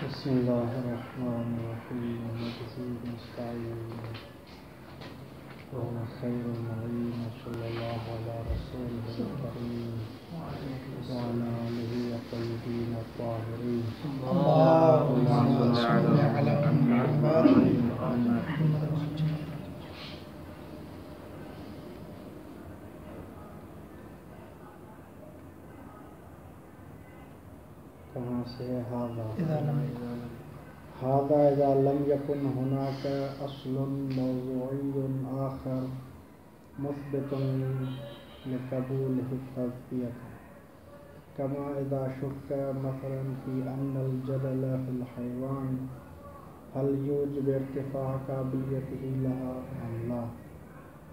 بسم الله الرحمن الرحيم وبه نستعين وهو خير المعين صلى الله على رسوله الكريم وعلى آله الطيبين الطاهرين اللهم صل على محمد. کہاں سے ہے اذا هذا اذا لم يكن هناك اصل موضوعي آخر مثبت لقبوله التزكية كما اذا شك مثلا في ان الجدل في الحيوان هل يوجب ارتفاع قابليته لها ام لا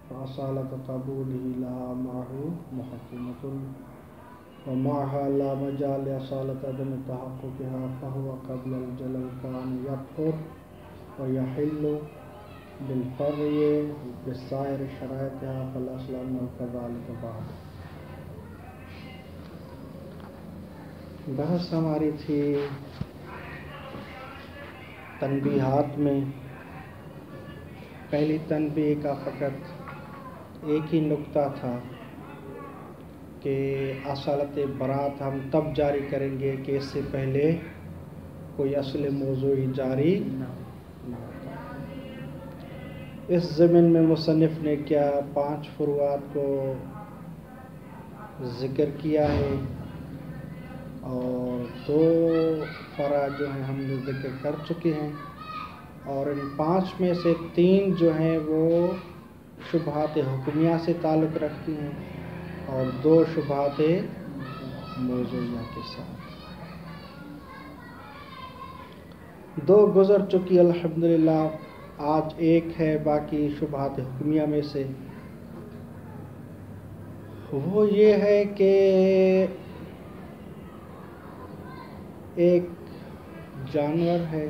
فأصالة قبوله لها معه محكمة ومعها لا مجال لأصالة عدم تحققها فهو قبل الجلل كان يطهر ويحل بالفرع بسائر شرائطها فالأصل أنه كذلك بعد. بحث ہماری تھی تنبیہات میں. پہلی تنبیہ کا فقط ایک ہی نقطہ تھا کہ اصالت برات ہم تب جاری کریں گے کہ اس سے پہلے کوئی اصل موضوعی جاری نہ ہوتا. اس ضمن میں مصنف نے کیا 5 فروعات کو ذکر کیا ہے اور 2 فرع جو ہیں ہم نے ذکر کر چکے ہیں اور ان 5 میں سے 3 جو ہیں وہ شبہات حکمیہ سے تعلق رکھتی ہیں اور 2 شبہات موضوعیہ کے ساتھ. 2 گزر چکی الحمدللہ. آج ایک ہے باقی شبہات حکمیہ میں سے. وہ یہ ہے کہ ایک جانور ہے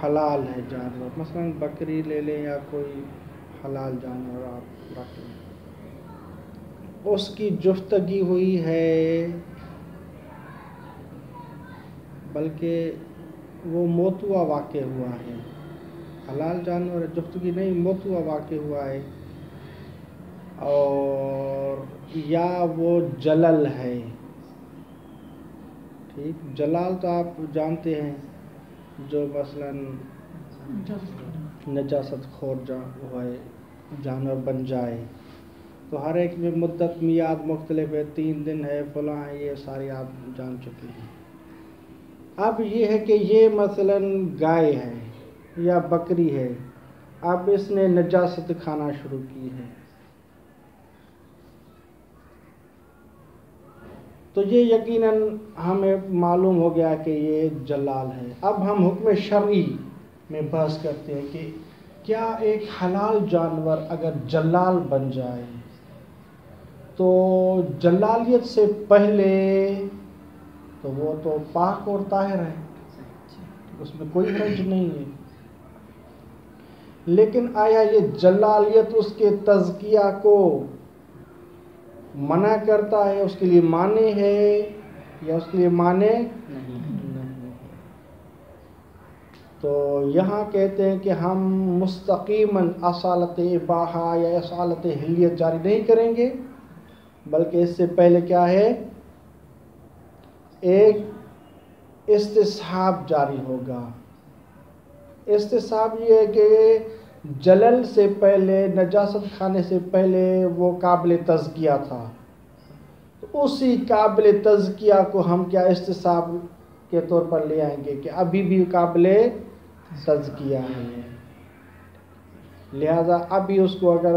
حلال ہے جانور، مثلا بکری لے لیں یا کوئی حلال جانور آپ رکھ لیں. اس کی جفتگی ہوئی ہے بلکہ وہ موتوا واقع ہوا ہے. حلال جانور جفتگی نہیں، موتوا واقع ہوا ہے. اور یا وہ جلل ہے. ٹھیک، جلال تو آپ جانتے ہیں جو مثلا نجاست خور جانور بن جائے. تو ہر ایک میں مدت میعاد مختلف ہے، 3 دن ہے، فلاں ہے، یہ ساری آپ جان چکے ہیں. اب یہ ہے کہ یہ مثلا گائے ہے یا بکری ہے، اب اس نے نجاست کھانا شروع کی ہے تو یہ یقیناً ہمیں معلوم ہو گیا کہ یہ جلال ہے. اب ہم حکم شرعی میں بحث کرتے ہیں کہ کیا ایک حلال جانور اگر جلال بن جائے تو جلالیت سے پہلے تو وہ تو پاک اور طاہر ہے، اس میں کوئی حرج نہیں ہے. لیکن آیا یہ جلالیت اس کے تزکیہ کو منع کرتا ہے، اس کے لیے مانع ہے یا اس کے لیے مانع نہیں؟ تو یہاں کہتے ہیں کہ ہم مستقیماً اصالت اباحہ یا اصالت حلیت جاری نہیں کریں گے، بلکہ اس سے پہلے کیا ہے، ایک استصحاب جاری ہوگا. استصحاب یہ ہے کہ جلل سے پہلے، نجاست کھانے سے پہلے وہ قابل تزکیہ تھا، تو اسی قابل تزکیہ کو ہم کیا استصحاب کے طور پر لے آئیں گے کہ ابھی بھی قابل تزکیہ ہے. لہذا ابھی اس کو اگر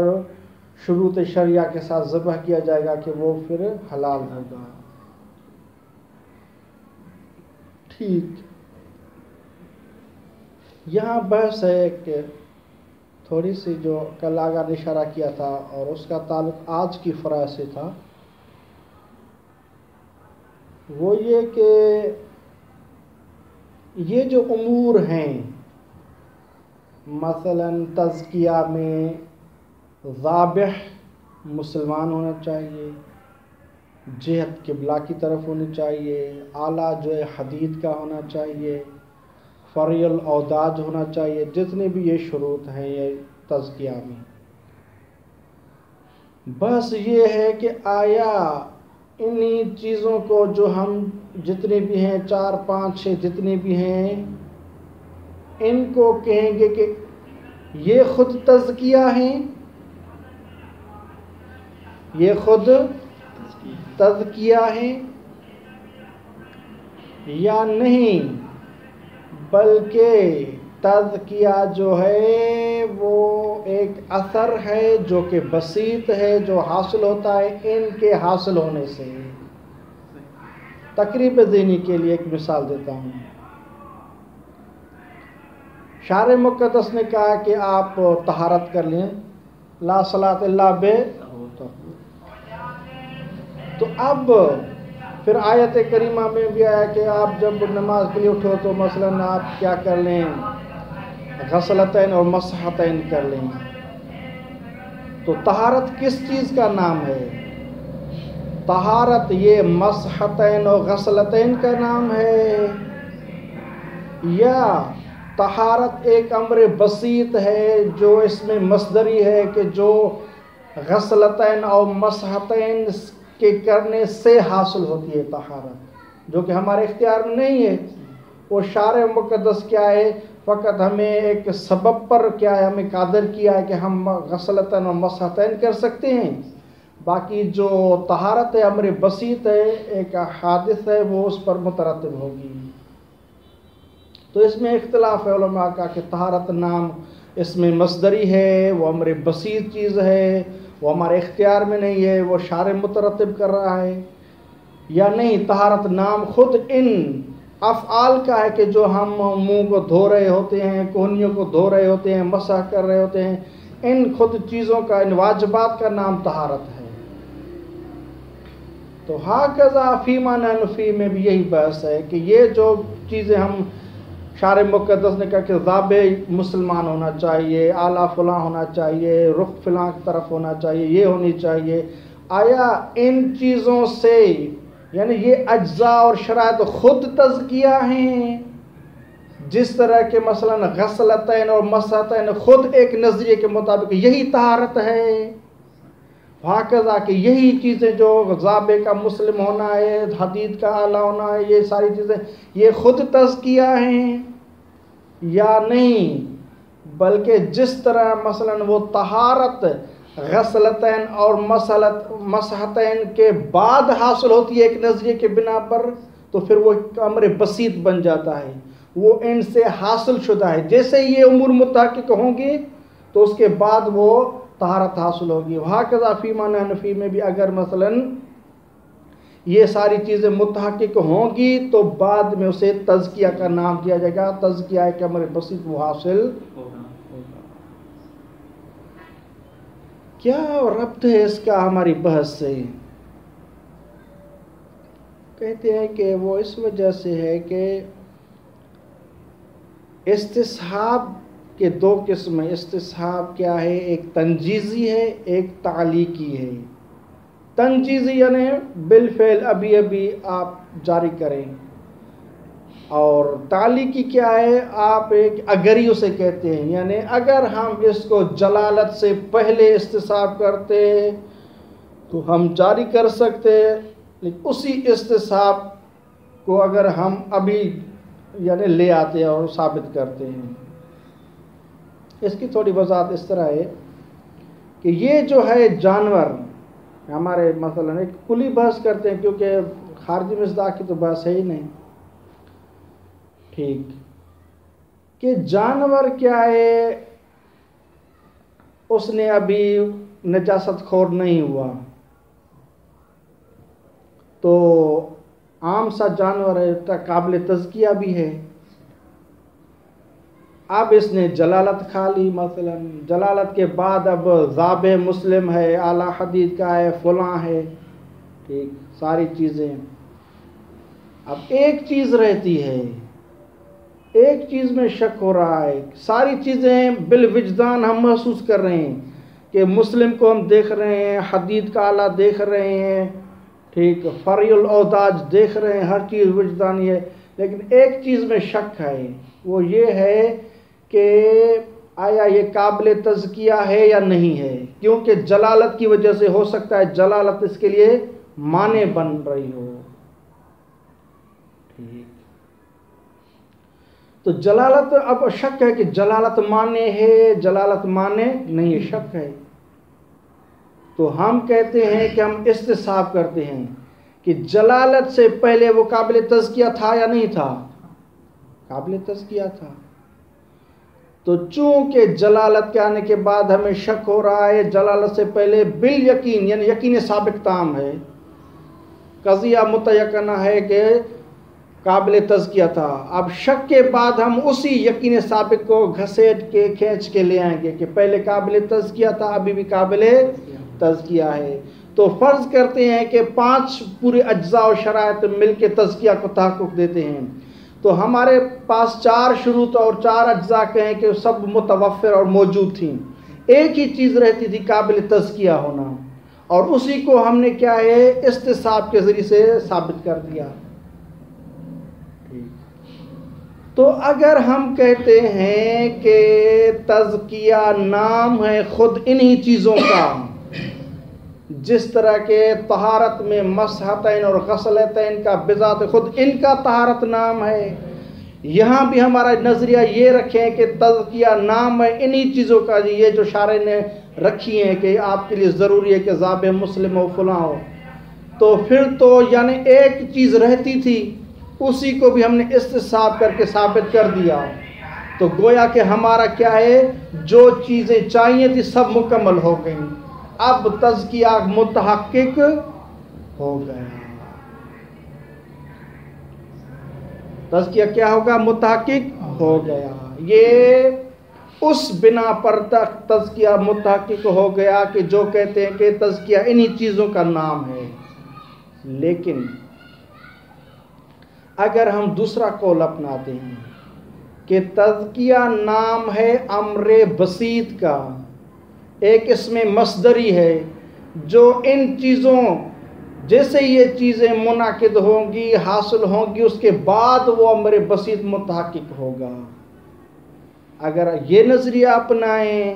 شروط شریعہ کے ساتھ ذبح کیا جائے گا کہ وہ پھر حلال ہوگا. ٹھیک، یہاں بحث ہے کہ تھوڑی سی جو کل آگاہ نے اشارہ کیا تھا اور اس کا تعلق آج کی فرع سے تھا، وہ یہ کہ یہ جو امور ہیں، مثلا تزکیہ میں ذابح مسلمان ہونا چاہیے، جہت قبلہ کی طرف ہونی چاہیے، آلہ جو ہے حدید کا ہونا چاہیے، فرع الاوداج ہونا چاہیے، جتنے بھی یہ شروط ہیں یہ تزکیہ میں۔ بس یہ ہے کہ آیا انہی چیزوں کو جو ہم جتنے بھی ہیں 4 5 6 جتنے بھی ہیں ان کو کہیں گے کہ یہ خود تزکیہ ہیں، یہ خود تزکیہ ہیں یا نہیں، بلکہ تزکیہ جو ہے وہ ایک اثر ہے جو کہ بسیط ہے، جو حاصل ہوتا ہے ان کے حاصل ہونے سے۔ تقریب ذہنی کے لیے ایک مثال دیتا ہوں۔ شارع مقدس نے کہا کہ آپ طہارت کر لیں، لا صلاۃ الا بطہور، تو اب پھر آیت کریمہ میں بھی آیا کہ آپ جب نماز کے لیے اٹھو تو مثلاً آپ کیا کر لیں، غسلتین اور مسحتین کر لیں۔ تو طہارت کس چیز کا نام ہے؟ طہارت یہ مسحتین اور غسلتین کا نام ہے، یا طہارت ایک امر بسیط ہے جو اس میں مصدری ہے کہ جو غسلتین اور مسحتین کے کرنے سے حاصل ہوتی ہے طہارت، جو کہ ہمارے اختیار میں نہیں ہے۔ وہ شارع مقدس کیا ہے، فقط ہمیں ایک سبب پر کیا ہے، ہمیں قادر کیا ہے کہ ہم غسلتین اور مسحتین کر سکتے ہیں، باقی جو طہارت ہے امر بسیط ہے، ایک حادث ہے، وہ اس پر مترتب ہوگی۔ تو اس میں اختلاف ہے علماء کا کہ طہارت نام اس میں مصدری ہے، وہ امر بسیط چیز ہے، وہ ہمارے اختیار میں نہیں ہے، وہ شارع مترتب کر رہا ہے، یا نہیں طہارت نام خود ان افعال کا ہے کہ جو ہم منہ کو دھو رہے ہوتے ہیں، کوہنیوں کو دھو رہے ہوتے ہیں، مسح کر رہے ہوتے ہیں، ان خود چیزوں کا، ان واجبات کا نام طہارت ہے۔ تو ہاکذا فیما ننفی میں بھی یہی بحث ہے کہ یہ جو چیزیں ہم شارع مقدس نے کہا کہ ذابح مسلمان ہونا چاہیے، آلہ فلاں ہونا چاہیے، رخ فلاں کی طرف ہونا چاہیے، یہ ہونی چاہیے، آیا ان چیزوں سے یعنی یہ اجزاء اور شرائط خود تزکیہ ہیں، جس طرح کہ مثلا غسلتین اور مسحتین خود ایک نظریے کے مطابق یہی طہارت ہے، ہاکذا کہ یہی چیزیں جو ذابح کا مسلم ہونا ہے، حدید کا آلہ ہونا ہے، یہ ساری چیزیں یہ خود تزکیہ ہیں یا نہیں، بلکہ جس طرح مثلا وہ طہارت غسلتین اور مسحتین کے بعد حاصل ہوتی ہے ایک نظریے کے بنا پر، تو پھر وہ امر بسیط بن جاتا ہے، وہ ان سے حاصل شدہ ہے۔ جیسے یہ امور متحقق ہوں گی تو اس کے بعد وہ طہارت حاصل ہوگی۔ وہاکذا فیما ننفی میں بھی اگر مثلا یہ ساری چیزیں متحقق ہوں گی تو بعد میں اسے تزکیہ کا نام دیا جائے گا، تزکیہ ایک امر بسیط وہ حاصل ہوگا۔ کیا ربط ہے اس کا ہماری بحث سے؟ کہتے ہیں کہ وہ اس وجہ سے ہے کہ استصحاب کے 2 قسم ہیں۔ استصحاب کیا ہے؟ ایک تنجیزی ہے، ایک تعلیقی ہے۔ تنجیزی یعنی بالفعل ابھی ابھی آپ جاری کریں، اور تعلیقی کیا ہے؟ آپ ایک اگری اسے کہتے ہیں، یعنی اگر ہم اس کو جلالت سے پہلے استصحاب کرتے تو ہم جاری کر سکتے، لیکن اسی استصحاب کو اگر ہم ابھی یعنی لے آتے ہیں اور ثابت کرتے ہیں۔ اس کی تھوڑی وضاحت اس طرح ہے کہ یہ جو ہے جانور ہمارے مثلا ایک کلی بحث کرتے ہیں، کیونکہ خارجی مصداق کی تو بحث ہے ہی نہیں، ٹھیک، کہ جانور کیا ہے، اس نے ابھی نجاست خور نہیں ہوا، تو عام سا جانور ہے، قابل تزکیہ بھی ہے، اب اس نے جلالت کھا لی، مثلا جلالت کے بعد اب ذابح مسلم ہے، اعلیٰ حدید کا ہے، فلاں ہے، ٹھیک، ساری چیزیں، اب ایک چیز رہتی ہے، ایک چیز میں شک ہو رہا ہے، ساری چیزیں بالوجدان ہم محسوس کر رہے ہیں کہ مسلم کو ہم دیکھ رہے ہیں، حدید کا آلہ دیکھ رہے ہیں، ٹھیک، فرع الاوداج دیکھ رہے ہیں، ہر چیز وجدانی ہے، لیکن ایک چیز میں شک ہے، وہ یہ ہے کہ آیا یہ قابل تزکیہ ہے یا نہیں ہے، کیونکہ جلالت کی وجہ سے ہو سکتا ہے جلالت اس کے لیے معنی بن رہی ہو. ٹھیک، تو جلالت، اب شک ہے کہ جلالت معنی ہے، جلالت معنی نہیں ہے، شک ہے. تو ہم کہتے ہیں کہ ہم استصحاب کرتے ہیں کہ جلالت سے پہلے وہ قابل تزکیہ تھا یا نہیں تھا؟ قابل تزکیہ تھا. تو چونکہ جلالت کے آنے کے بعد ہمیں شک ہو رہا ہے، جلالت سے پہلے بالیقین یعنی یقین سابق تام ہے، قضیہ متیقنہ ہے کہ قابل تزکیہ تھا. اب شک کے بعد ہم اسی یقین سابق کو گھسیٹ کے کھینچ کے لے آئیں گے کہ پہلے قابل تزکیہ تھا، ابھی بھی قابل تزکیہ ہے. تو فرض کرتے ہیں کہ 5 پورے اجزاء و شرائط مل کے تزکیہ کو تحقق دیتے ہیں. تو ہمارے پاس 4 شروط اور 4 اجزاء کہیں کہ سب متوفر اور موجود تھیں. ایک ہی چیز رہتی تھی قابل تزکیہ ہونا، اور اسی کو ہم نے کیا ہے استصحاب کے ذریعے سے ثابت کر دیا. تو اگر ہم کہتے ہیں کہ تزکیہ نام ہے خود انہی چیزوں کا، جس طرح کہ طہارت میں مسحتین اور غسلتین کا بذات خود ان کا طہارت نام ہے، یہاں بھی ہمارا نظریہ یہ رکھیں کہ تزکیہ نام ہے انہی چیزوں کا، یہ جو شارع نے رکھی ہیں کہ آپ کے لیے ضروری ہے کہ ذابح مسلم ہو فلاں ہو. تو پھر تو یعنی ایک چیز رہتی تھی، اسی کو بھی ہم نے استصحاب کر کے ثابت کر دیا. تو گویا کہ ہمارا کیا ہے، جو چیزیں چاہیے تھی سب مکمل ہو گئیں. اب تزکیہ متحقق ہو گیا. تزکیہ کیا ہوگا؟ متحقق ہو گیا. یہ اس بنا پر تزکیہ متحقق ہو گیا کہ جو کہتے ہیں کہ تزکیہ انہی چیزوں کا نام ہے. لیکن اگر ہم دوسرا قول اپناتے ہیں کہ تزکیہ نام ہے امر بسیط کا، ایک اس میں مصدری ہے جو ان چیزوں جیسے یہ چیزیں منعقد ہوں گی حاصل ہوں گی اس کے بعد وہ امر بسیط متحقق ہوگا. اگر یہ نظریہ اپنائیں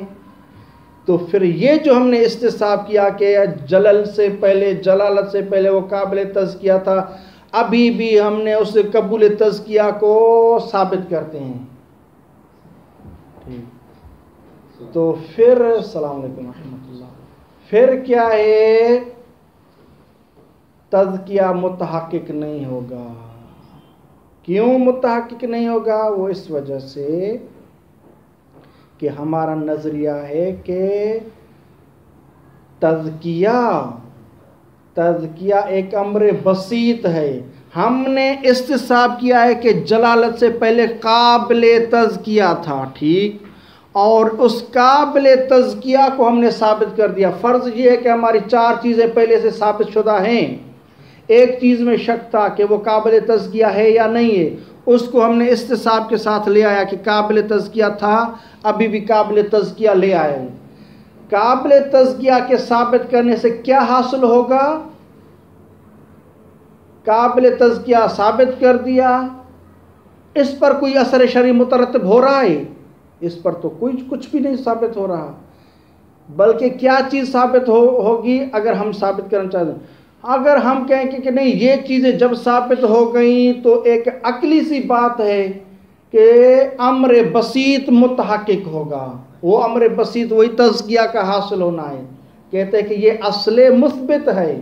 تو پھر یہ جو ہم نے استصحاب کیا کہ جلالت سے پہلے وہ قابل تزکیہ تھا، ابھی بھی ہم نے اس قبول تزکیہ کو ثابت کرتے ہیں. تو پھر السلام علیکم ورحمۃ اللہ، پھر کیا ہے، تزکیہ متحقق نہیں ہوگا. کیوں متحقق نہیں ہوگا؟ وہ اس وجہ سے کہ ہمارا نظریہ ہے کہ تزکیہ ایک امر بسیط ہے. ہم نے استصحاب کیا ہے کہ جلالت سے پہلے قابل تزکیہ تھا، ٹھیک، اور اس قابل تزکیہ کو ہم نے ثابت کر دیا. فرض یہ ہے کہ ہماری 4 چیزیں پہلے سے ثابت شدہ ہیں، ایک چیز میں شک تھا کہ وہ قابل تزکیہ ہے یا نہیں ہے، اس کو ہم نے استصحاب کے ساتھ لے آیا کہ قابل تزکیہ تھا، ابھی بھی قابل تزکیہ لے آئے. قابل تزکیہ کے ثابت کرنے سے کیا حاصل ہوگا؟ قابل تزکیہ ثابت کر دیا، اس پر کوئی اثر شرعی مترتب ہو رہا ہے؟ اس پر تو کچھ بھی نہیں ثابت ہو رہا. بلکہ کیا چیز ثابت ہوگی اگر ہم ثابت کرنا چاہتے ہیں؟ اگر ہم کہیں کہ نہیں یہ چیزیں جب ثابت ہو گئیں تو ایک عقلی سی بات ہے کہ امر بسیط متحقق ہوگا. وہ امر بسیط وہی تزکیہ کا حاصل ہونا ہے. کہتے ہیں کہ یہ اصل مثبت ہے.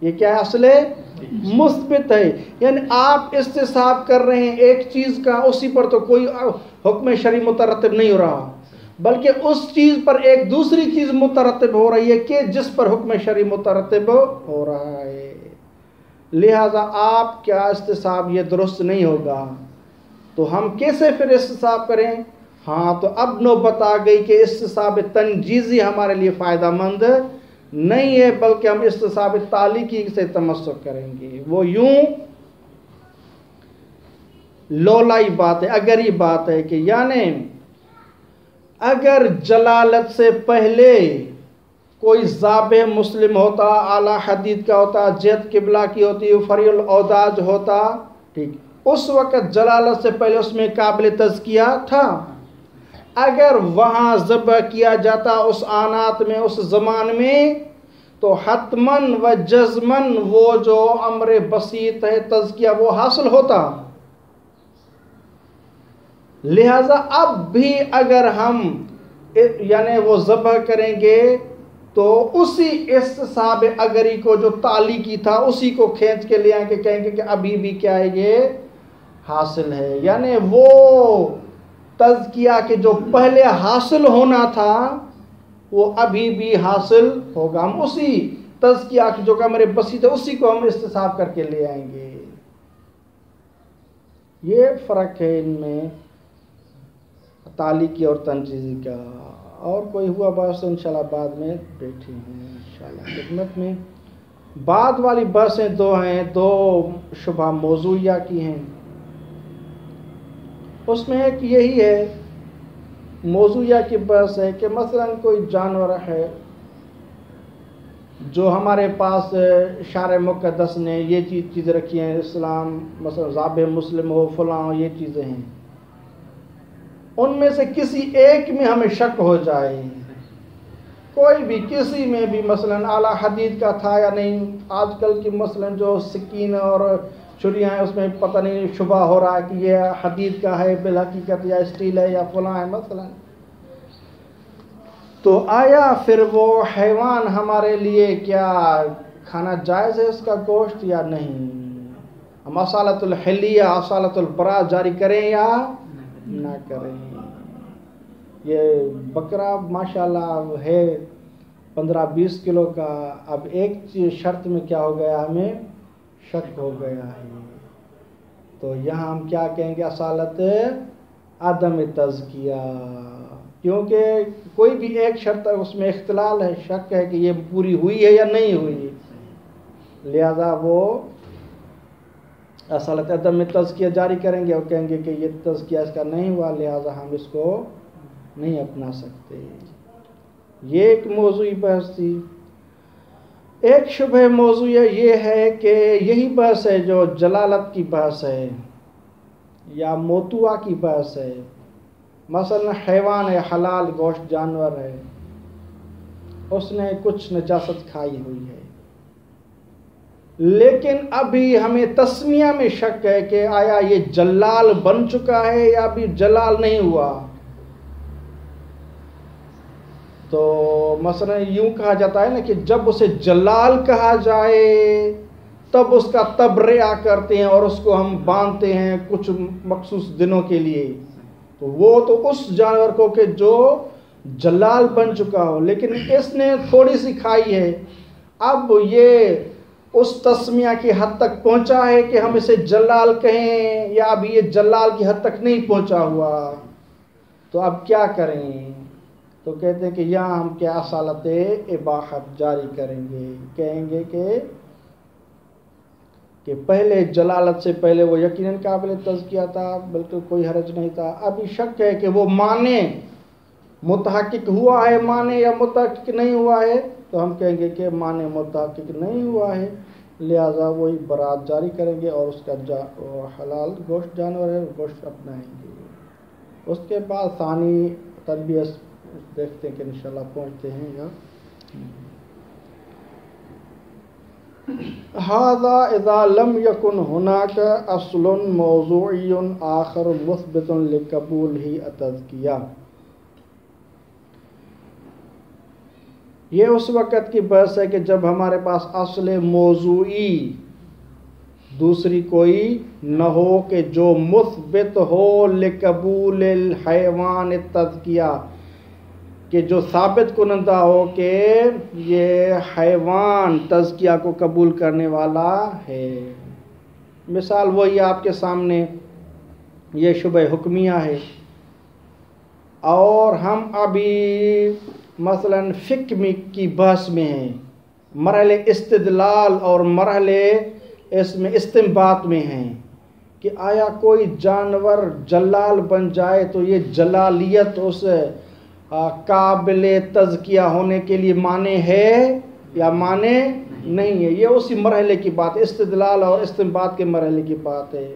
یہ کیا ہے؟ اصل مثبت ہے. یعنی آپ استصحاب کر رہے ہیں ایک چیز کا، اسی پر تو کوئی حکم شرعی مترتب نہیں ہو رہا، بلکہ اس چیز پر ایک دوسری چیز مترتب ہو رہی ہے کہ جس پر حکم شرعی مترتب ہو رہا ہے. لہذا آپ کیا استصحاب یہ درست نہیں ہوگا. تو ہم کیسے پھر استصحاب کریں؟ ہاں، تو اب نوبت آ گئی کہ استصحاب تنجیزی ہمارے لیے فائدہ مند نہیں ہے، بلکہ ہم استصحاب تعلیقی سے تمسک کریں گے. وہ یوں لولائی بات ہے، اگر یہ بات ہے کہ یعنی اگر جلالت سے پہلے کوئی ذابح مسلم ہوتا، اعلیٰ حدید کا ہوتا، جہت قبلہ کی ہوتی، فریع الاوداج ہوتا، ٹھیک، اس وقت جلالت سے پہلے اس میں قابل تزکیہ تھا۔ اگر وہاں ذبح کیا جاتا اس آنات میں، اس زمان میں، تو حتماً و جزماً وہ جو امر بسیط ہے تزکیہ وہ حاصل ہوتا۔ لہذا اب بھی اگر ہم یعنی وہ ذبح کریں گے تو اسی استصحاب اگری کو جو تعلیقی تھا اسی کو کھینچ کے لے آئیں کہ کہیں گے کہ ابھی بھی کیا ہے یہ حاصل ہے، یعنی وہ تزکیہ کے جو پہلے حاصل ہونا تھا وہ ابھی بھی حاصل ہوگا۔ ہم اسی تزکیہ کی جو کہ میرے بسیط ہے اسی کو ہم استصحاب کر کے لے آئیں گے۔ یہ فرق ہے ان میں تعلیقی اور تنجیزی کا۔ اور کوئی ہوا بحث انشاءاللہ بعد میں بیٹھی ہیں انشاءاللہ خدمت میں۔ بعد والی بحثیں دو ہیں، دو شبہ موضوعیہ کی ہیں۔ اس میں ایک یہی ہے موضوعیہ کی بحث ہے کہ مثلا کوئی جانور ہے جو ہمارے پاس شارع مقدس نے یہ چیزیں رکھی ہیں، اسلام مثلا ذابح مسلم ہو، فلاں یہ چیزیں ہیں، ان میں سے کسی ایک میں ہمیں شک ہو جائے، کوئی بھی کسی میں بھی مثلا اعلیٰ حدید کا تھا یا نہیں، آج کل کی مثلا جو سکین اور چھریاں ہیں اس میں پتہ نہیں شبہ ہو رہا ہے کہ یہ حدید کا ہے بالحقیقت یا اسٹیل ہے یا فلاں ہے مثلا، تو آیا پھر وہ حیوان ہمارے لیے کیا کھانا جائز ہے اس کا گوشت یا نہیں؟ ہم اصالت الحلیہ اصالت البراء جاری کریں یا نہ کریں؟ یہ بکرا ماشاءاللہ ہے 15-20 کلو کا، اب ایک شرط میں کیا ہو گیا ہمیں شک ہو گیا ہے، تو یہاں ہم کیا کہیں گے اصالت عدم تزکیہ، کیونکہ کوئی بھی ایک شرط ہے اس میں اختلال ہے، شک ہے کہ یہ پوری ہوئی ہے یا نہیں ہوئی، لہذا وہ اصالت عدم تزکیہ جاری کریں گے اور کہیں گے کہ یہ تزکیہ اس کا نہیں ہوا لہذا ہم اس کو نہیں اپنا سکتے۔ یہ ایک موضوعی بحث تھی۔ ایک شبہ موضوع یہ ہے کہ یہی بحث ہے جو جلالت کی بحث ہے یا موتوا کی بحث ہے، مثلا حیوان ہے، حلال گوشت جانور ہے، اس نے کچھ نجاست کھائی ہوئی ہے، لیکن ابھی ہمیں تسمیہ میں شک ہے کہ آیا یہ جلال بن چکا ہے یا ابھی جلال نہیں ہوا۔ تو مثلا یوں کہا جاتا ہے نا کہ جب اسے جلال کہا جائے تب اس کا تبرئہ کرتے ہیں اور اس کو ہم باندھتے ہیں کچھ مخصوص دنوں کے لیے، تو وہ تو اس جانور کو کہ جو جلال بن چکا ہو، لیکن اس نے تھوڑی سی کھائی ہے، اب یہ اس تسمیہ کی حد تک پہنچا ہے کہ ہم اسے جلال کہیں یا ابھی یہ جلال کی حد تک نہیں پہنچا ہوا، تو اب کیا کریں؟ تو کہتے ہیں کہ یہاں ہم کیا اصالت اباحت جاری کریں گے، کہیں گے کہ پہلے جلالت سے پہلے وہ یقیناً قابل تزکیہ تھا، بالکل کوئی حرج نہیں تھا، ابھی شک ہے کہ وہ مانے متحقق ہوا ہے مانے یا متحقق نہیں ہوا ہے، تو ہم کہیں گے کہ مانے متحقق نہیں ہوا ہے، لہذا وہی برات جاری کریں گے اور اس کا حلال گوشت جانور ہے گوشت اپنائیں گے۔ اس کے بعد ثانی تربیت دیکھتے ہیں کہ انشاءاللہ پہنچتے ہیں یا هذا اذا لم يكن هناك اصل موضوعی آخر مثبت لقبوله التزکیہ۔ یہ اس وقت کی بحث ہے کہ جب ہمارے پاس اصل موضوعی دوسری کوئی نہ ہو کہ جو مثبت ہو لقبول الحیوان التزکیہ، کہ جو ثابت کنندہ ہو کہ یہ حیوان تزکیہ کو قبول کرنے والا ہے۔ مثال وہی آپ کے سامنے یہ شبہ حکمیہ ہے، اور ہم ابھی مثلا فقہ کی بحث میں ہیں، مرحلے استدلال اور مرحلے اس میں استنباط میں ہیں کہ آیا کوئی جانور جلال بن جائے تو یہ جلالیت اس قابل تزکیہ ہونے کے لیے معنی ہے یا معنی نہیں ہے. یہ اسی مرحلے کی بات ہے، استدلال اور استنباط کے مرحلے کی بات ہے.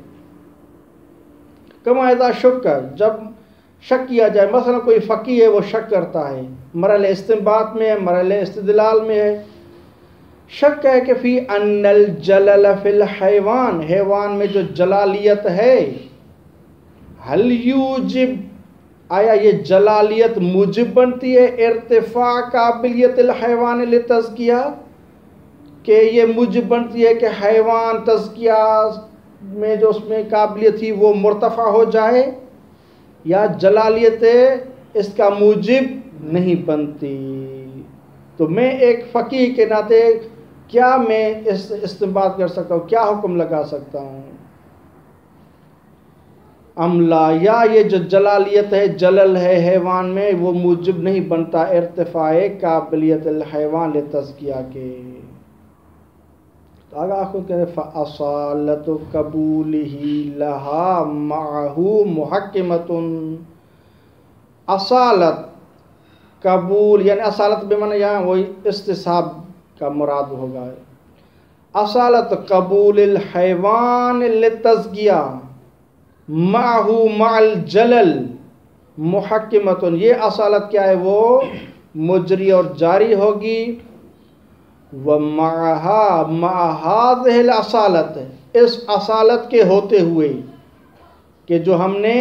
کما اذا شک، جب شک کیا جائے، مثلا کوئی فقی ہے وہ شک کرتا ہے، مرحلہ استنباط میں ہے، مرحلہ استدلال میں ہے. شک ہے کہ فی ان الجلل فی الحیوان، حیوان میں جو جلالیت ہے، حل یوجب، آیا یہ جلالیت موجب بنتی ہے ارتفاع قابلیت الحیوان لتزکیہ، کہ یہ موجب بنتی ہے کہ حیوان تزکیہ میں جو اس میں قابلیت تھی وہ مرتفع ہو جائے، یا جلالیت اس کا موجب نہیں بنتی. تو میں ایک فقیہ کے ناطے کیا میں استنباط کر سکتا ہوں، کیا حکم لگا سکتا ہوں؟ لا، یا یہ جو جلالیت ہے، جلل ہے حیوان میں، وہ موجب نہیں بنتا ارتفاع قابلیت الحیوان لتزکیہ کے. تو آگے آخر کہتے ہیں فَأَصَالَةُ قَبُولِهِ لَهَا مَعَهُ مُحَكِّمَةٌ. اصالت قبول، یعنی اصالت بمعنی یہاں وہی استصحاب کا مراد ہوگا. اصالت قبول الحیوان للتزکیہ معہ مع الجلل محکمۃ، یہ اصالت کیا ہے، وہ مجری اور جاری ہوگی. وَمَعَهَا مَعَ هَذِهِ الْأَصَالَةِ، اس اصالت کے ہوتے ہوئے کہ جو ہم نے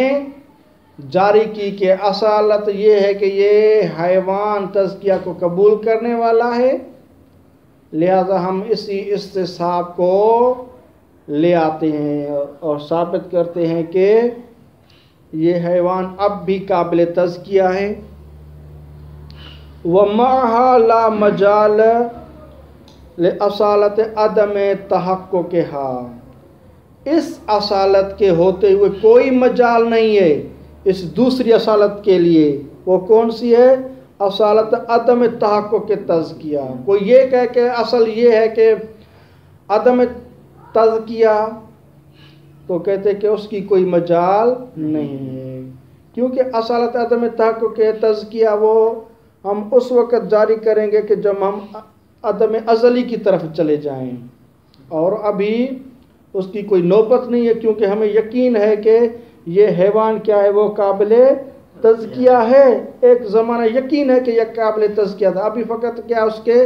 جاری کی کہ اصالت یہ ہے کہ یہ حیوان تزکیہ کو قبول کرنے والا ہے، لہذا ہم اسی استصحاب کو لے آتے ہیں اور ثابت کرتے ہیں کہ یہ حیوان اب بھی قابل تزکیہ ہے. وَمَعَهَا لَا مَجَالَ لِأَصَالَةِ عَدَمِ تَحَقُّقِهَا، اس اصالت کے ہوتے ہوئے کوئی مجال نہیں ہے اس دوسری اصالت کے لیے. وہ کون سی ہے؟ اصالت عدم تحقق تزکیہ. کوئی یہ کہہ کہ اصل یہ ہے کہ عدم تزکیہ، تو کہتے کہ اس کی کوئی مجال نہیں ہے، کیونکہ اصالت عدم تحقق تزکیہ وہ ہم اس وقت جاری کریں گے کہ جب ہم عدم ازلی کی طرف چلے جائیں، اور ابھی اس کی کوئی نوبت نہیں ہے، کیونکہ ہمیں یقین ہے کہ یہ حیوان کیا ہے، وہ قابل تزکیہ ہے. ایک زمانہ یقین ہے کہ یہ قابل تزکیہ تھا، ابھی فقط کیا اس کے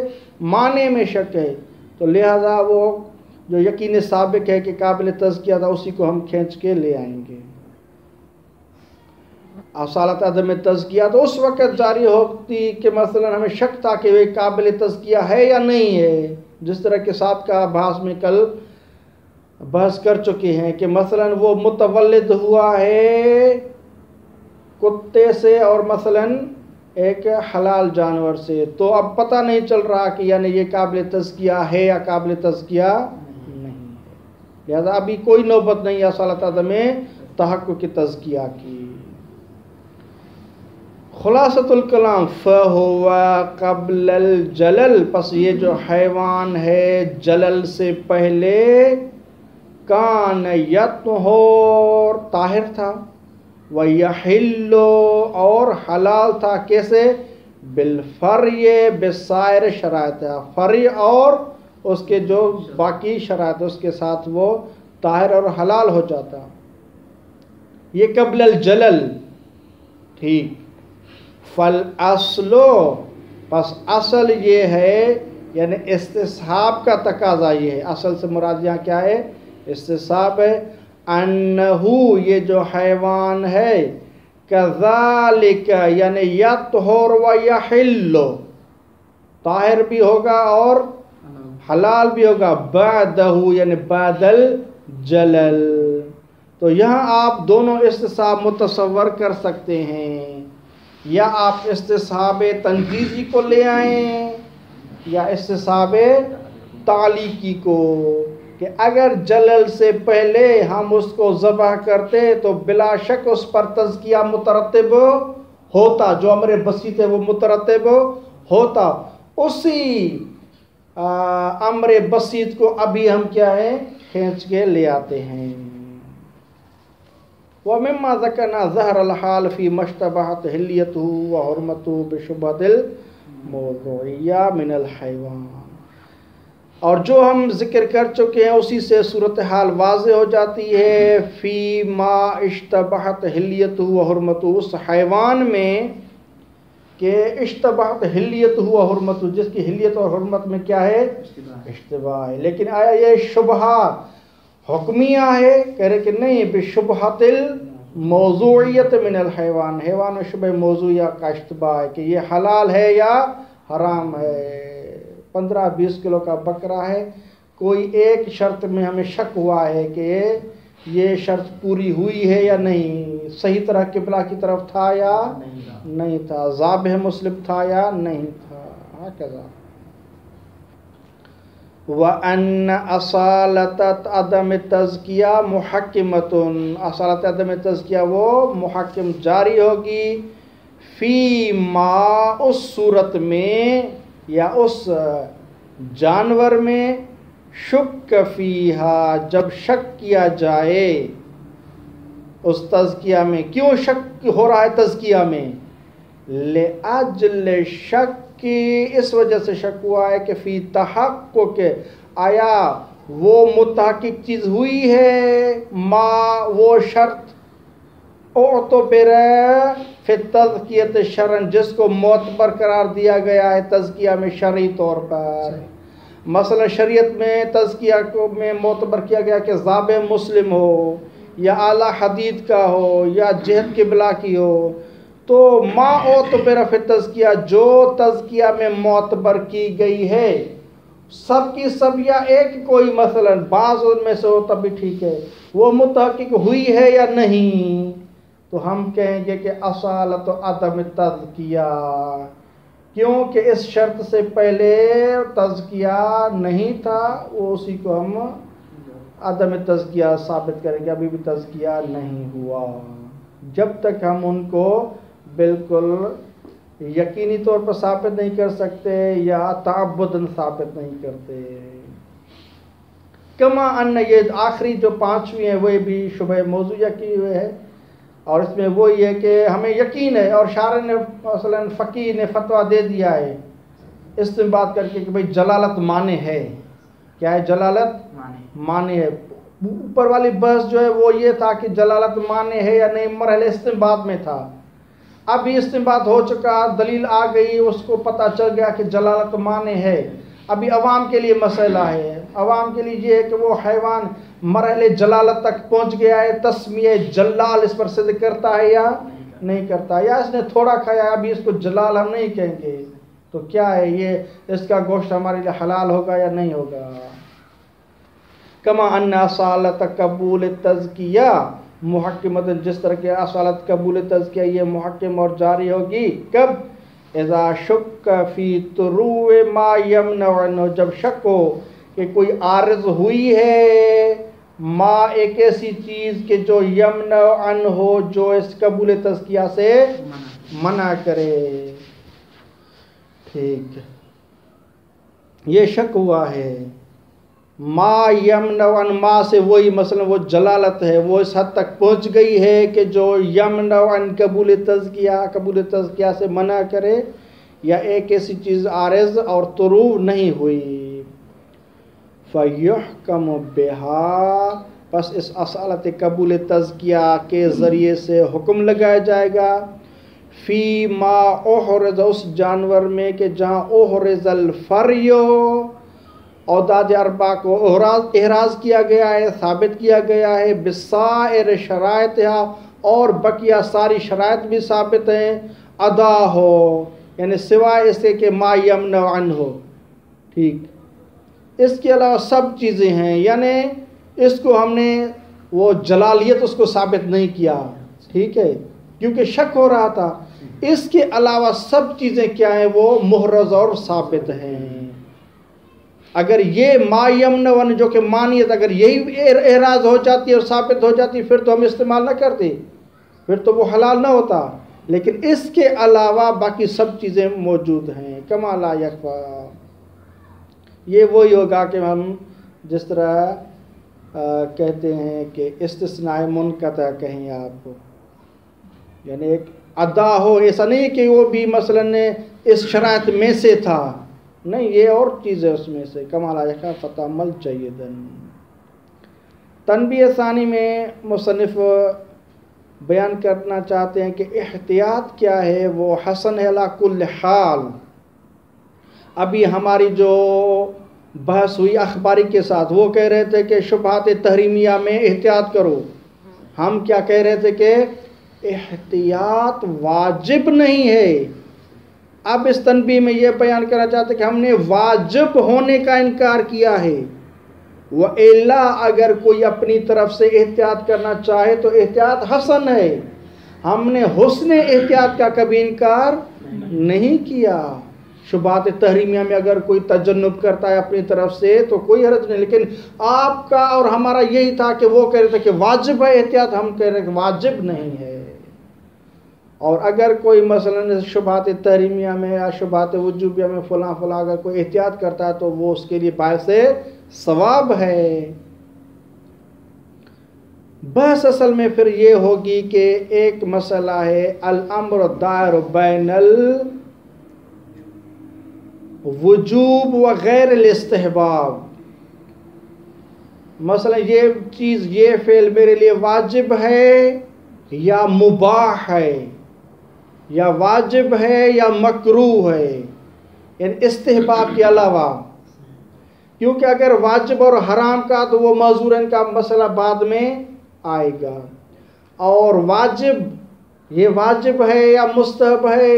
معنی میں شک ہے. تو لہذا وہ جو یقین سابق ہے کہ قابل تزکیہ تھا، اسی کو ہم کھینچ کے لے آئیں گے. اصالت عدم تزکیہ تو اس وقت جاری ہوتی کہ مثلا ہمیں شک تھا کہ وہ قابل تزکیہ ہے یا نہیں ہے، جس طرح کے ساتھ کا بحث میں کل بحث کر چکے ہیں کہ مثلا وہ متولد ہوا ہے کتے سے اور مثلا ایک حلال جانور سے، تو اب پتہ نہیں چل رہا کہ یعنی یہ قابل تزکیہ ہے یا قابل تزکیہ نہیں ہے. لہذا ابھی کوئی نوبت نہیں ہے اصالت عدم تحقق تزکیہ کی. خلاصۃ الکلام فَهُوَ قبل الجلل، پس یہ جو حیوان ہے جلل سے پہلے کان یطہر، طاہر تھا، وَيَحِلُّ، اور حلال تھا. کیسے؟ بالفرع بسائر شرائط، فرع اور اس کے جو باقی شرائط اس کے ساتھ وہ طاہر اور حلال ہو جاتا. یہ قبل الجلل، ٹھیک. فَالْأَصْلُ، پس اصل یہ ہے، یعنی استصحاب کا تقاضا یہ ہے. اصل سے مراد یہاں کیا ہے؟ استصحاب ہے. انہو، یہ جو حیوان ہے، کذالک، یعنی یطہر و یحل، طاہر بھی ہوگا اور حلال بھی ہوگا، بعدہ، یعنی بعد الجلل. تو یہاں آپ دونوں استصحاب متصور کر سکتے ہیں، یا آپ استصحاب تنجیزی کو لے آئیں یا استصحاب تعلیقی کو، کہ اگر جلل سے پہلے ہم اس کو ذبح کرتے تو بلا شک اس پر تزکیہ مترتب ہوتا، جو امر بسیط ہے وہ مترتب ہوتا. اسی امر بسیط کو ابھی ہم کیا ہے، کھینچ کے لے آتے ہیں. وَمِمَّا ذَكَرْنَا ظَهْرَ الْحَالِ فِي مَشْتَبَهَتْ حِلْيَتُهُ وَحُرْمَتُهُ بِشُبْهَةِ الْمَوْضُوعِيَّةِ مِنَ الْحَيْوَانِ، اور جو ہم ذکر کر چکے ہیں اسی سے صورتحال واضح ہو جاتی ہے فی ما اشتبہت حلیتہ و حرمتہ، اس حیوان میں کہ اشتبہت حلیتہ و حرمتہ، جس کی حلیت اور حرمت میں کیا ہے؟ اشتباہ ہے۔ لیکن آیا یہ شبہات حکمیہ ہے؟ کہہ رہے کہ نہیں، بشبہت الموضوعیت من الحیوان، حیوان و شبہ موضوعیہ کا اشتباہ ہے کہ یہ حلال ہے یا حرام ہے۔ 15-20 کلو کا بکرا ہے، کوئی ایک شرط میں ہمیں شک ہوا ہے کہ یہ شرط پوری ہوئی ہے یا نہیں، صحیح طرح قبلہ کی طرف تھا یا نہیں تھا، ذابح مسلم تھا یا نہیں تھا، ہکذا۔ وَأَنَّ أَصَالَةَ عَدَمِ التَّزْكِيَةِ مُحَكِّمَةٌ، اصالت عدم تزکیہ وہ محکم جاری ہوگی فی ما، اس صورت میں یا اس جانور میں، شک فیہا، جب شک کیا جائے اس تزکیہ میں۔ کیوں شک ہو رہا ہے تزکیہ میں؟ لِأَجْلِ شک، اس وجہ سے شک ہوا ہے کہ فی تحقق، آیا وہ متحقق چیز ہوئی ہے، ما وہ شرط اعتبر فی التزکیۃ شرعاً، جس کو معتبر قرار دیا گیا ہے تزکیہ میں شرعی طور پر۔ مثلا شریعت میں تزکیہ کو میں معتبر کیا گیا کہ ذابح مسلم ہو یا اعلیٰ حدید کا ہو یا جہت قبلہ کی ہو، تو ما اعتبر فی التزکیہ، جو تزکیہ میں معتبر کی گئی ہے، سب کی سب یا ایک کوئی مثلا بعض ان میں سے ہو تب بھی ٹھیک ہے، وہ متحقق ہوئی ہے یا نہیں، تو ہم کہیں گے کہ اصالت عدم تزکیہ، کیونکہ اس شرط سے پہلے تزکیہ نہیں تھا، وہ اسی کو ہم عدم تزکیہ ثابت کریں گے، ابھی بھی تزکیہ نہیں ہوا، جب تک ہم ان کو بالکل یقینی طور پر ثابت نہیں کر سکتے یا تعبداً ثابت نہیں کرتے۔ کما ان، یہ آخری جو 5ویں ہے وہ بھی شبہ موضوعیہ کی ہوئے ہے، اور اس میں وہی ہے کہ ہمیں یقین ہے، اور شارع نے مثلا فقیہ نے فتویٰ دے دیا ہے استنباط کر کے کہ بھئی جلالت معنی ہے۔ کیا ہے؟ جلالت معنی ہے۔ اوپر والی بحث جو ہے وہ یہ تھا کہ جلالت معنی ہے یا نہیں، مرحلہ استنباط میں تھا، اب یہ استنباط ہو چکا، دلیل آ گئی، اس کو پتہ چل گیا کہ جلالت معنی ہے۔ ابھی عوام کے لیے مسئلہ ہے، عوام کے لیے یہ ہے کہ وہ حیوان مرحلے جلالت تک پہنچ گیا ہے، تسمیہ جلال اس پر صدق کرتا ہے یا نہیں کرتا، یا اس نے تھوڑا کھایا، ابھی اس کو جلال ہم نہیں کہیں گے، تو کیا ہے یہ، اس کا گوشت ہمارے لیے حلال ہوگا یا نہیں ہوگا۔ کما ان اصالت قبول تزکیہ محکمۃ، جس طرح کہ اصالت قبول تزکیہ یہ محکم اور جاری ہوگی کب؟ اذا شک فی طروع ما یمنع عنہ، جب شک ہو کہ کوئی عارض ہوئی ہے، ما ایک ایسی چیز کہ جو یمنع عنہ ہو، جو اس قبول تزکیہ سے منع کرے۔ ٹھیک، یہ شک ہوا ہے، ما یمنع عن، ما سے وہی مثلا وہ جلالت ہے، وہ اس حد تک پہنچ گئی ہے کہ جو یمنع عن قبول تزکیہ سے منع کرے، یا ایک ایسی چیز عارض اور طروع نہیں ہوئی۔ فَيُحْكَمُ بِهَا، پس اس اصالت قبول تزکیہ کے ذریعے سے حکم لگایا جائے گا، فی ما احرز، اس جانور میں کہ جہاں احرز الفریو، اوداد اربع کو احراز کیا گیا ہے، ثابت کیا گیا ہے، بسائر شرائطہا، اور بقیہ ساری شرائط بھی ثابت ہیں، ادا ہو، یعنی سوائے اس کے کہ ما یمنع عنہ ہو۔ ٹھیک، اس کے علاوہ سب چیزیں ہیں، یعنی اس کو ہم نے وہ جلالیت اس کو ثابت نہیں کیا، ٹھیک ہے، کیونکہ شک ہو رہا تھا۔ اس کے علاوہ سب چیزیں کیا ہیں؟ وہ محرز اور ثابت ہیں۔ اگر یہ ما یمنع عنہ جو کہ مانیت، اگر یہی احراز ہو جاتی اور ثابت ہو جاتی، پھر تو ہم استعمال نہ کرتے، پھر تو وہ حلال نہ ہوتا، لیکن اس کے علاوہ باقی سب چیزیں موجود ہیں۔ کما لا یخفی، یہ وہی ہوگا کہ ہم جس طرح کہتے ہیں کہ استثناء منقطع کہیں آپ، یعنی ایک ادا ہو، ایسا نہیں کہ وہ بھی مثلاً اس شرائط میں سے تھا، نہیں، یہ اور چیز ہے اس میں سے. کمال آیا فتعمل جیداً. تنبیہ ثانی میں مصنف بیان کرنا چاہتے ہیں کہ احتیاط کیا ہے، وہ حسن ہے علی کل حال. ابھی ہماری جو بحث ہوئی اخباری کے ساتھ، وہ کہہ رہے تھے کہ شبہات تحریمیہ میں احتیاط کرو. ہم کیا کہہ رہے تھے کہ احتیاط واجب نہیں ہے. اب اس تنبیہ میں یہ بیان کرنا چاہتے ہیں کہ ہم نے واجب ہونے کا انکار کیا ہے. وَإِلَّا اگر کوئی اپنی طرف سے احتیاط کرنا چاہے تو احتیاط حسن ہے. ہم نے حسن احتیاط کا کبھی انکار نہیں کیا. شبہات تحریمیہ میں اگر کوئی تجنب کرتا ہے اپنی طرف سے تو کوئی حرج نہیں، لیکن آپ کا اور ہمارا یہی تھا کہ وہ کہہ رہے تھے کہ واجب ہے احتیاط، ہم کہہ رہے ہیں کہ واجب نہیں ہے. اور اگر کوئی مثلا شبہات تحریمیہ میں یا شبہات وجوبیہ میں فلاں اگر کوئی احتیاط کرتا ہے تو وہ اس کے لیے باعث ثواب ہے. بحث اصل میں پھر یہ ہوگی کہ ایک مسئلہ ہے الامر دائر بین الوجوب و غیر الاستحباب. مثلا یہ چیز، یہ فعل میرے لیے واجب ہے یا مباح ہے، یا واجب ہے یا مکروہ ہے، یعنی استحباب کے علاوہ. کیونکہ اگر واجب اور حرام کا تو وہ معذورین کا مسئلہ بعد میں آئے گا. اور واجب، یہ واجب ہے یا مستحب ہے،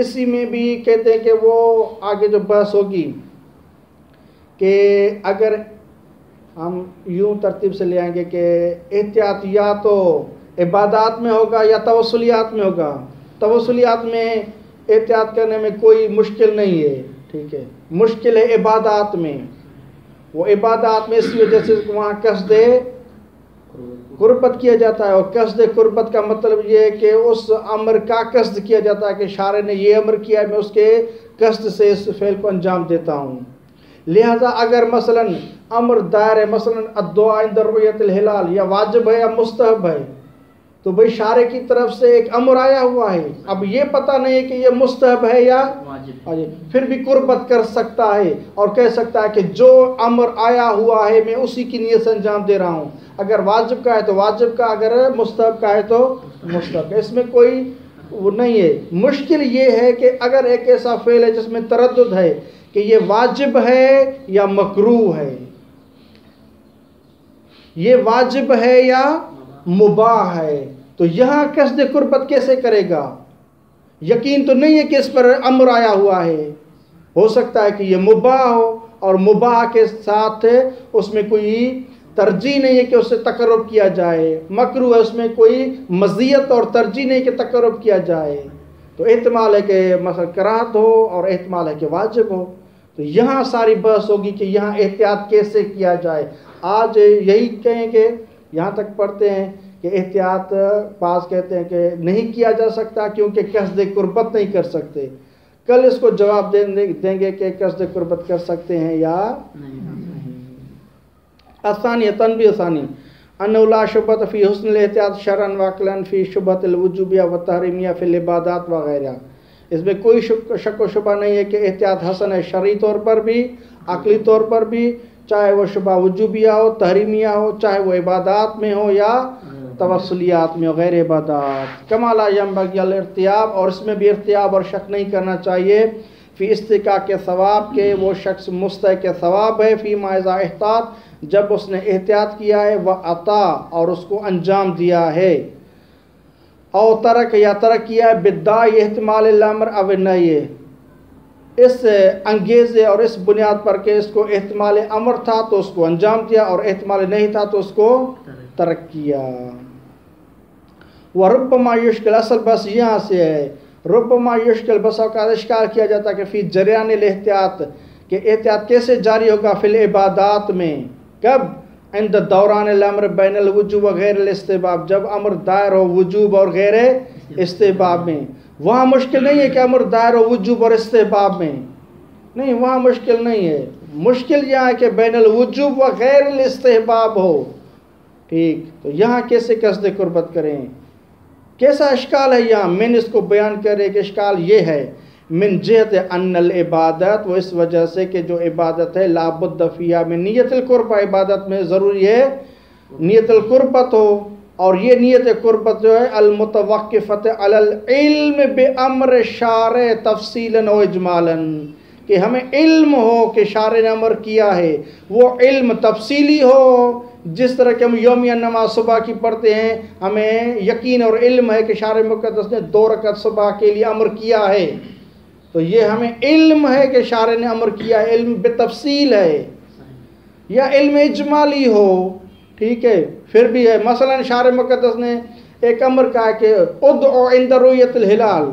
اسی میں بھی کہتے ہیں کہ وہ آگے جو بحث ہوگی کہ اگر ہم یوں ترتیب سے لے آئیں گے کہ احتیاط یا تو عبادات میں ہوگا یا توسلیات میں ہوگا. توسلیات میں احتیاط کرنے میں کوئی مشکل نہیں ہے، ٹھیک ہے. مشکل ہے عبادات میں. وہ عبادات میں اس وجہ سے وہاں قصد قربت کیا جاتا ہے، اور قصد قربت کا مطلب یہ ہے کہ اس امر کا قصد کیا جاتا ہے کہ شارع نے یہ امر کیا ہے، میں اس کے قصد سے اس فعل کو انجام دیتا ہوں. لہذا اگر مثلا امر دائر ہے، مثلا الدعاء عند رؤیت الہلال، یا واجب ہے یا مستحب ہے، تو بھئی شارع کی طرف سے ایک امر آیا ہوا ہے. اب یہ پتہ نہیں ہے کہ یہ مستحب ہے یا واجب، پھر بھی قربت کر سکتا ہے اور کہہ سکتا ہے کہ جو امر آیا ہوا ہے میں اسی کی نیت سے انجام دے رہا ہوں. اگر واجب کا ہے تو واجب کا، اگر مستحب کا ہے تو مستحب کا. اس میں کوئی وہ نہیں ہے. مشکل یہ ہے کہ اگر ایک ایسا فعل ہے جس میں تردد ہے کہ یہ واجب ہے یا مکروہ ہے، یہ واجب ہے یا مباح ہے، تو یہاں قصد قربت کیسے کرے گا؟ یقین تو نہیں ہے کہ اس پر امر آیا ہوا ہے. ہو سکتا ہے کہ یہ مباح ہو، اور مباح کے ساتھ اس میں کوئی ترجیح نہیں ہے کہ اس سے تقرب کیا جائے. مکروہ ہے، اس میں کوئی مزیت اور ترجیح نہیں کہ تقرب کیا جائے. تو احتمال ہے کہ مثلا کراہت ہو اور احتمال ہے کہ واجب ہو. تو یہاں ساری بحث ہوگی کہ یہاں احتیاط کیسے کیا جائے. آج یہی کہیں کہ یہاں تک پڑھتے ہیں کہ احتیاط بعض کہتے ہیں کہ نہیں کیا جا سکتا کیونکہ قصد قربت نہیں کر سکتے. کل اس کو جواب دیں گے کہ قصد قربت کر سکتے ہیں یا نہیں. الثانیہ تنبیہ ثانی انہ لا شبہۃ فی حسن الاحتیاط شرعا وعقلا فی شبہۃ الوجوبیہ والتحریمیہ فی العبادات وغیرہ. اس میں کوئی شک و شبہ نہیں ہے کہ احتیاط حسن ہے، شرعی طور پر بھی، عقلی طور پر بھی، چاہے وہ شبہ وجوبیہ ہو، تحریمیہ ہو، چاہے وہ عبادات میں ہو یا توسلیات میں ہو، غیر عبادات. کما لا ینبغی الارتیاب، اور اس میں بھی ارتیاب اور شک نہیں کرنا چاہیے فی استحقاق کے ثواب کے، وہ شخص مستحق ثواب ہے، فی ما اذا احتاط، جب اس نے احتیاط کیا ہے، وہ عطا اور اس کو انجام دیا ہے، او ترک یا ترک کیا ہے، بدعی احتمال الامر او النہی، اس انگیزے اور اس بنیاد پر کہ اس کو احتمال امر تھا تو اس کو انجام دیا، اور احتمال نہیں تھا تو اس کو ترک کیا. وربما یشکل، اصل بس یہاں سے ہے، ربما یشکل، بس اوقات اشکال کیا جاتا ہے کہ فی جریان الاحتیاط، کہ احتیاط کیسے جاری ہوگا فی العبادات میں. کب؟ عند دوران الامر بین الوجوب و غیر الاستحباب، جب امر دائر ہو وجوب اور غیر استحباب میں. وہاں مشکل نہیں ہے کہ امر دائر ہو وجوب اور استحباب میں، نہیں، وہاں مشکل نہیں ہے. مشکل یہاں ہے کہ بین الوجوب و غیر الاستحباب ہو، ٹھیک، تو یہاں کیسے قصد قربت کریں؟ کیسا اشکال ہے یہاں؟ من اس کو بیان کرے کہ اشکال یہ ہے، من جہت ان العبادت، وہ اس وجہ سے کہ جو عبادت ہے لا بد فیہا من نیت القربہ، عبادت میں ضروری ہے نیت القربت ہو، اور یہ نیت قربت جو ہے المتوقفت علی العلم بامر شارع تفصیلا و اجمالا، کہ ہمیں علم ہو کہ شارع نے امر کیا ہے، وہ علم تفصیلی ہو، جس طرح کہ ہم یومیہ نماز صبح کی پڑھتے ہیں، ہمیں یقین اور علم ہے کہ شارع مقدس نے 2 رکعت صبح کے لیے امر کیا ہے، تو یہ ہمیں علم ہے کہ شارع نے امر کیا ہے، علم بتفصیل ہے، یا علم اجمالی ہو، ٹھیک ہے، پھر بھی ہے، مثلا شارع مقدس نے ایک امر کہا کہ ادعو عند رؤیت الہلال،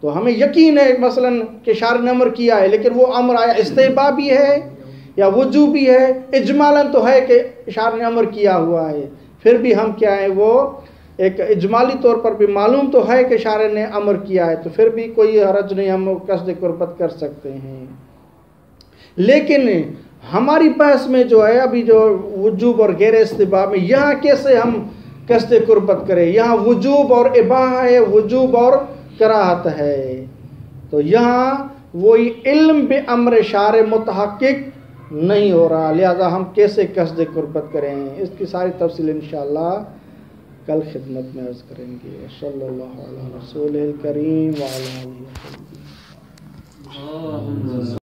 تو ہمیں یقین ہے مثلا کہ شارع نے امر کیا ہے، لیکن وہ امر آیا استحبابی ہے یا وجوبی ہے؟ اجمالاً تو ہے کہ شارع نے امر کیا ہوا ہے، پھر بھی ہم کیا ہیں، وہ ایک اجمالی طور پر بھی معلوم تو ہے کہ شارع نے امر کیا ہے، تو پھر بھی کوئی حرج نہیں، ہم قصد قربت کر سکتے ہیں۔ لیکن ہماری بحث میں جو ہے ابھی جو وجوب اور غیر استحباب میں، یہاں کیسے ہم قصد قربت کریں؟ یہاں وجوب اور اباحہ ہے، وجوب اور کراہت ہے، تو یہاں وہی علم بامر شارع متحقق نہیں ہو رہا، لہذا ہم کیسے قصد قربت کریں؟ اس کی ساری تفصیل انشاءاللہ کل خدمت میں عرض کریں گے۔ صلی اللہ علیہ رسول الکریم وعلی آلہ وصحبہ۔